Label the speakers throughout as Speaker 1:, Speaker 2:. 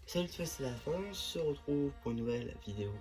Speaker 1: Salut tout le monde, c'est la fin, on se retrouve pour une nouvelle vidéo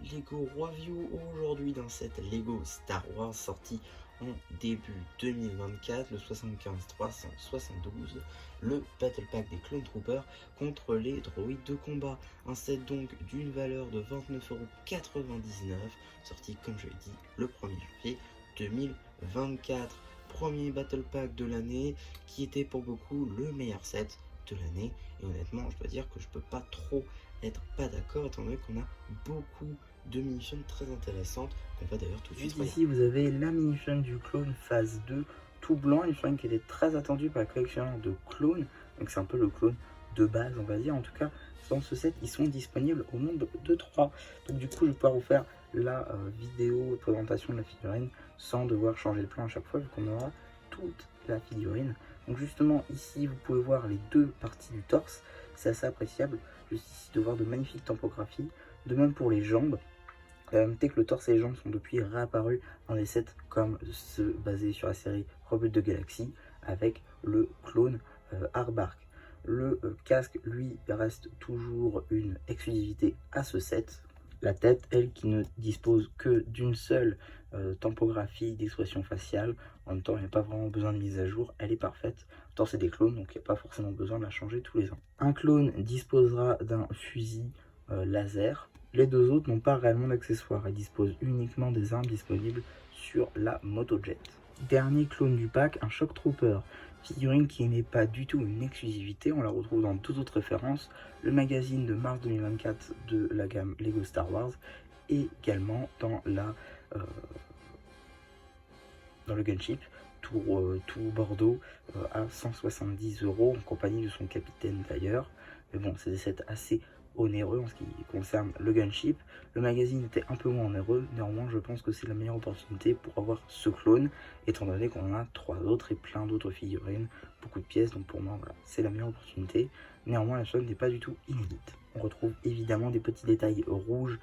Speaker 1: Lego Review aujourd'hui dans cette Lego Star Wars sortie en début 2024, le 75-372, le Battle Pack des Clone Troopers contre les droïdes de combat. Un set donc d'une valeur de 29,99€, sorti comme je l'ai dit le 1er janvier 2024. Premier Battle Pack de l'année qui était pour beaucoup le meilleur set de l'année, et honnêtement je dois dire que je peux pas trop être pas d'accord étant donné qu'on a beaucoup de munitions très intéressantes qu'on va d'ailleurs tout de suite regarder.
Speaker 2: Ici vous avez la munition du clone phase 2 tout blanc, une flingue qui était très attendue par la collection de clones, donc c'est un peu le clone de base on va dire. En tout cas dans ce set ils sont disponibles au nombre de 3, donc du coup je vais pouvoir vous faire la vidéo présentation de la figurine sans devoir changer de plan à chaque fois vu qu'on aura toute la figurine. Donc justement ici vous pouvez voir les deux parties du torse, c'est assez appréciable juste ici de voir de magnifiques topographies, de même pour les jambes. Notez que le torse et les jambes sont depuis réapparus dans des sets comme ceux basés sur la série Rebuild de Galaxy avec le clone Aardvark. Le casque, lui, reste toujours une exclusivité à ce set. La tête, elle, qui ne dispose que d'une seule tempographie d'expression faciale. En même temps, il n'y a pas vraiment besoin de mise à jour, elle est parfaite. Pourtant, c'est des clones, donc il n'y a pas forcément besoin de la changer tous les ans. Un clone disposera d'un fusil laser. Les deux autres n'ont pas réellement d'accessoires et disposent uniquement des armes disponibles sur la Motojet. Dernier clone du pack, un Shock Trooper, figurine qui n'est pas du tout une exclusivité, on la retrouve dans deux autres références, le magazine de mars 2024 de la gamme Lego Star Wars et également dans le Gunship tout Bordeaux à 170€ en compagnie de son capitaine d'ailleurs. Mais bon, c'est des sets assez onéreux en ce qui concerne le Gunship. Le magazine était un peu moins onéreux, néanmoins je pense que c'est la meilleure opportunité pour avoir ce clone, étant donné qu'on en a 3 autres et plein d'autres figurines, beaucoup de pièces, donc pour moi voilà, c'est la meilleure opportunité. Néanmoins la chose n'est pas du tout inédite. On retrouve évidemment des petits détails rouges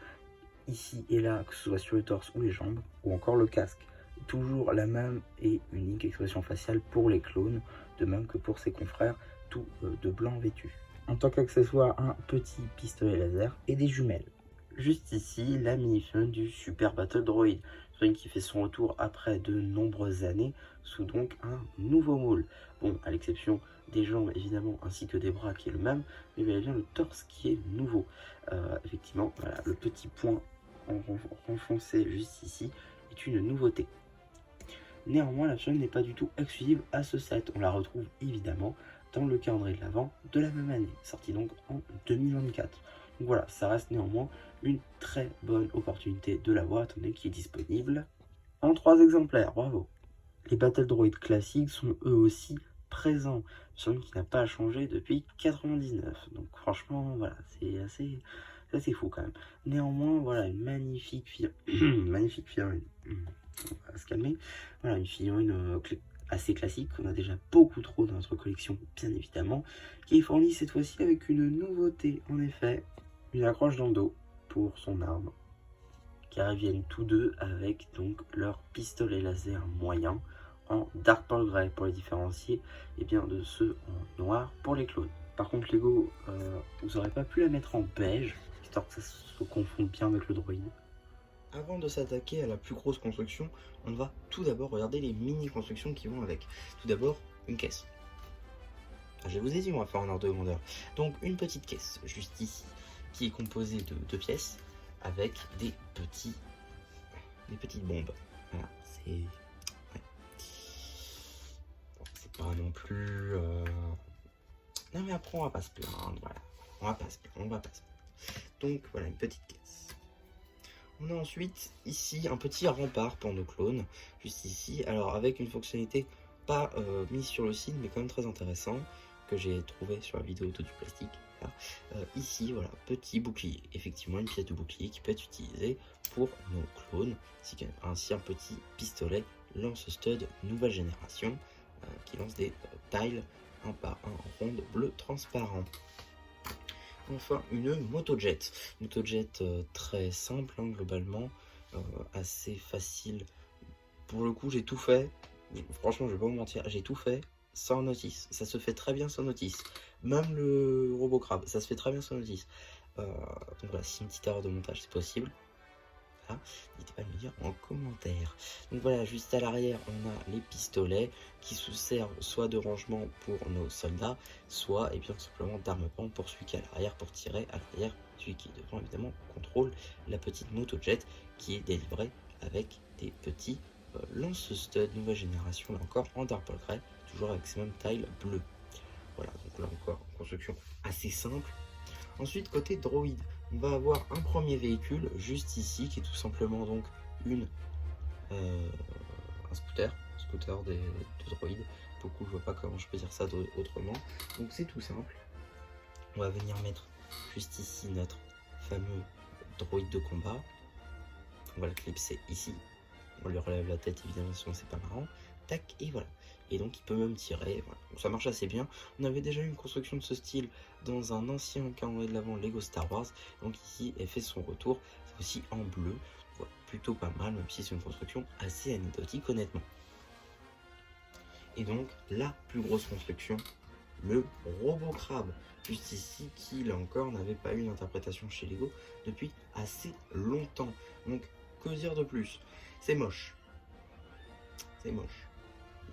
Speaker 2: ici et là, que ce soit sur le torse ou les jambes, ou encore le casque. Toujours la même et unique expression faciale pour les clones, de même que pour ses confrères, tout de blanc vêtu. En tant qu'accessoire, un petit pistolet laser et des jumelles. Juste ici, la mini-fun du Super Battle Droid, qui fait son retour après de nombreuses années, sous donc un nouveau moule. Bon, à l'exception des jambes évidemment, ainsi que des bras qui est le même, mais il y a bien le torse qui est nouveau. Effectivement, voilà, le petit point renfoncé juste ici est une nouveauté. Néanmoins, la chaîne n'est pas du tout exclusive à ce set. On la retrouve évidemment dans le calendrier de l'Avent de la même année, sorti donc en 2024. Donc voilà, ça reste néanmoins une très bonne opportunité de l'avoir, étant donné qu'il est disponible en 3 exemplaires. Bravo. Les Battle Droid classiques sont eux aussi présents, qui n'a pas changé depuis 99. Donc franchement, voilà, c'est assez fou quand même. Néanmoins, voilà, une magnifique figurine. On va se calmer. Voilà, une figurine assez classique, qu'on a déjà beaucoup trop dans notre collection, bien évidemment, qui est fournie cette fois-ci avec une nouveauté, en effet, une accroche dans le dos pour son arme, car ils viennent tous deux avec donc leur pistolet laser moyen en Dark Pearl Grey pour les différencier et bien de ceux en noir pour les clones. Par contre Lego, vous n'aurez pas pu la mettre en beige, histoire que ça se confonde bien avec le droïde.
Speaker 1: Avant de s'attaquer à la plus grosse construction, on va tout d'abord regarder les mini-constructions qui vont avec. Tout d'abord, une caisse. Je vous ai dit, on va faire en ordre de grandeur. Donc une petite caisse, juste ici, qui est composée de 2 pièces, avec des petites bombes. Voilà, c'est... Ouais. Bon, c'est pas non plus... Non mais après on va pas se plaindre, voilà. On va pas se plaindre. Donc voilà, une petite caisse. On a ensuite ici un petit rempart pour nos clones, juste ici, alors avec une fonctionnalité pas mise sur le site, mais quand même très intéressant, que j'ai trouvé sur la vidéo auto du plastique. Ici, voilà, petit bouclier, effectivement une pièce de bouclier qui peut être utilisée pour nos clones, ainsi un petit pistolet lance-stud nouvelle génération, qui lance des tiles un par un en ronde bleu transparent. Enfin, une motojet. Motojet très simple, hein, globalement, assez facile. Pour le coup, j'ai tout fait. Franchement, je vais pas vous mentir, j'ai tout fait sans notice. Ça se fait très bien sans notice. Même le robot crabe, ça se fait très bien sans notice. Donc voilà, si une petite erreur de montage c'est possible, voilà, n'hésitez pas à me le dire en commentaire. Donc voilà, juste à l'arrière, on a les pistolets qui se servent soit de rangement pour nos soldats, soit et bien simplement d'arme-pente pour celui qui est à l'arrière pour tirer à l'arrière. Celui qui est devant évidemment contrôle la petite moto-jet qui est délivrée avec des petits lance-stud nouvelle génération, là encore en Dark Ball Grey, toujours avec ces mêmes tiles bleues. Voilà, donc là encore, construction assez simple. Ensuite, côté droïde, on va avoir un premier véhicule juste ici qui est tout simplement donc un scooter de droïde. Beaucoup, je vois pas comment je peux dire ça autrement. Donc c'est tout simple. On va venir mettre juste ici notre fameux droïde de combat. On va le clipser ici. On lui relève la tête évidemment, sinon c'est pas marrant. Tac, et voilà. Et donc il peut même tirer, voilà. Donc, ça marche assez bien. On avait déjà eu une construction de ce style dans un ancien calendrier de l'avant Lego Star Wars. Donc ici elle fait son retour, c'est aussi en bleu. Voilà, plutôt pas mal, même si c'est une construction assez anecdotique honnêtement. Et donc la plus grosse construction, le robot crabe, juste ici, qui là encore n'avait pas eu une interprétation chez Lego depuis assez longtemps. Donc que dire de plus? C'est moche. C'est moche.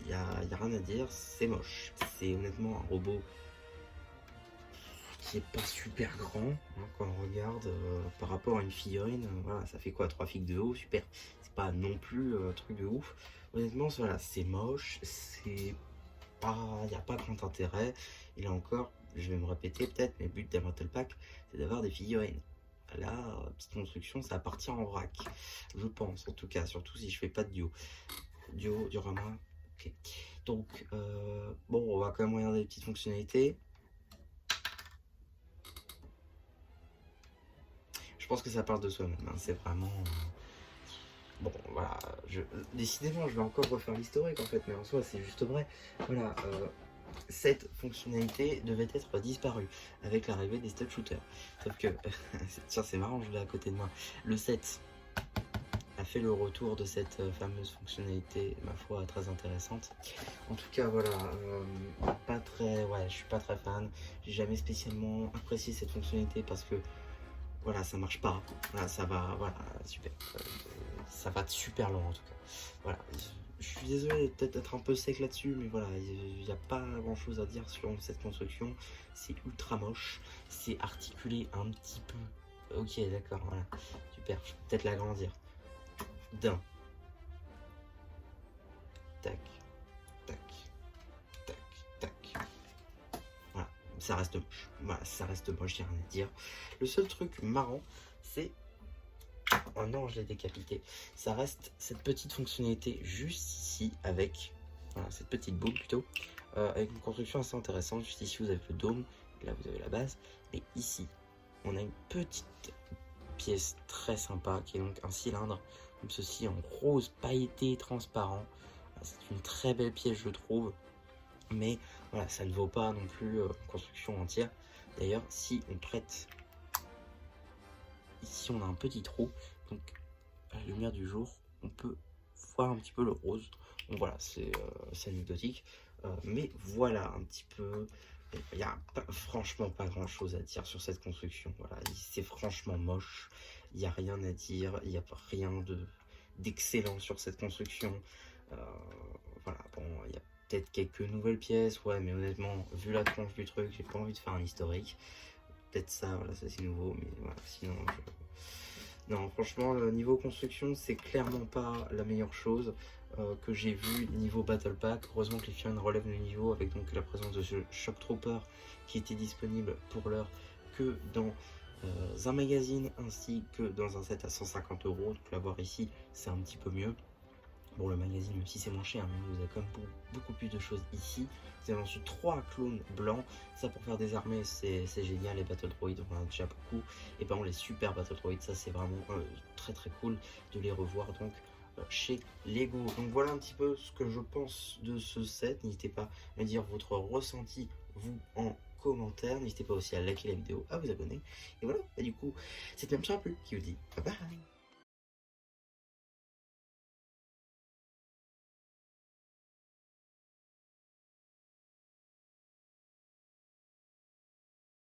Speaker 1: Il n'y a rien à dire, c'est moche. C'est honnêtement un robot qui est pas super grand, hein, quand on regarde par rapport à une figurine. Voilà, ça fait quoi, 3 figues de haut, super. C'est pas non plus un truc de ouf. Honnêtement, voilà, c'est moche, c'est pas, il n'y a pas grand intérêt. Et là encore, je vais me répéter peut-être, mais le but d'un Battle Pack, c'est d'avoir des figurines. Là, petite construction, ça appartient en vrac, je pense en tout cas, surtout si je fais pas de diorama. Ok. Donc, bon, on va quand même regarder les petites fonctionnalités. Je pense que ça parle de soi-même, hein. C'est vraiment... Bon, voilà, décidément, je vais encore refaire l'historique en fait, mais en soi, c'est juste vrai. Voilà, cette fonctionnalité devait être disparue avec l'arrivée des stud shooters. Sauf que, tiens, c'est marrant, je l'ai à côté de moi. Le 7 a fait le retour de cette fameuse fonctionnalité, ma foi, très intéressante. En tout cas, voilà, pas très, ouais, je suis pas très fan. J'ai jamais spécialement apprécié cette fonctionnalité parce que, voilà, ça marche pas. Voilà, ça va, voilà, super. Ça va super loin en tout cas. Voilà, je suis désolé peut-être d'être un peu sec là-dessus, mais voilà, il n'y a pas grand-chose à dire sur cette construction. C'est ultra moche, c'est articulé un petit peu. Ok, d'accord, voilà, super. Je vais peut-être l'agrandir. D'un. Tac, tac, tac, tac. Voilà, ça reste moche. Voilà, ça reste moche, il n'y a rien à dire. Le seul truc marrant, c'est... Oh non, je l'ai décapité. Ça reste cette petite fonctionnalité juste ici avec... Voilà, cette petite boule plutôt. Avec une construction assez intéressante. Juste ici, vous avez le dôme. Là, vous avez la base. Mais ici, on a une petite pièce très sympa qui est donc un cylindre. Comme ceci, en rose pailleté transparent. C'est une très belle pièce, je trouve. Mais voilà, ça ne vaut pas non plus construction entière. D'ailleurs, si on prête... Ici, on a un petit trou. Donc, à la lumière du jour, on peut voir un petit peu le rose. Donc voilà, c'est anecdotique. Mais voilà un petit peu... Il n'y a franchement pas grand chose à dire sur cette construction. Voilà, c'est franchement moche. Il n'y a rien à dire. Il n'y a rien d'excellent sur cette construction. Voilà, bon, il y a peut-être quelques nouvelles pièces. Ouais, mais honnêtement, vu la tronche du truc, j'ai pas envie de faire un historique. Peut-être ça, voilà, ça c'est nouveau. Mais voilà, sinon... Non, franchement, le niveau construction, c'est clairement pas la meilleure chose que j'ai vu niveau Battle Pack. Heureusement que les figurines relèvent le niveau avec donc la présence de ce Shock Trooper qui était disponible pour l'heure que dans un magazine ainsi que dans un set à 150 €. Donc l'avoir ici, c'est un petit peu mieux. Bon, le magazine, même si c'est moins cher, mais vous avez quand même beaucoup plus de choses ici. Vous avez ensuite 3 clones blancs. Ça, pour faire des armées, c'est génial. Les Battle Droids, on en a déjà beaucoup. Et par contre, les super Battle Droids, ça, c'est vraiment très très cool de les revoir donc chez Lego. Donc voilà un petit peu ce que je pense de ce set. N'hésitez pas à me dire votre ressenti, vous, en commentaire. N'hésitez pas aussi à liker la vidéo, à vous abonner. Et voilà, et du coup, c'est même ça plus qui vous dit bye bye.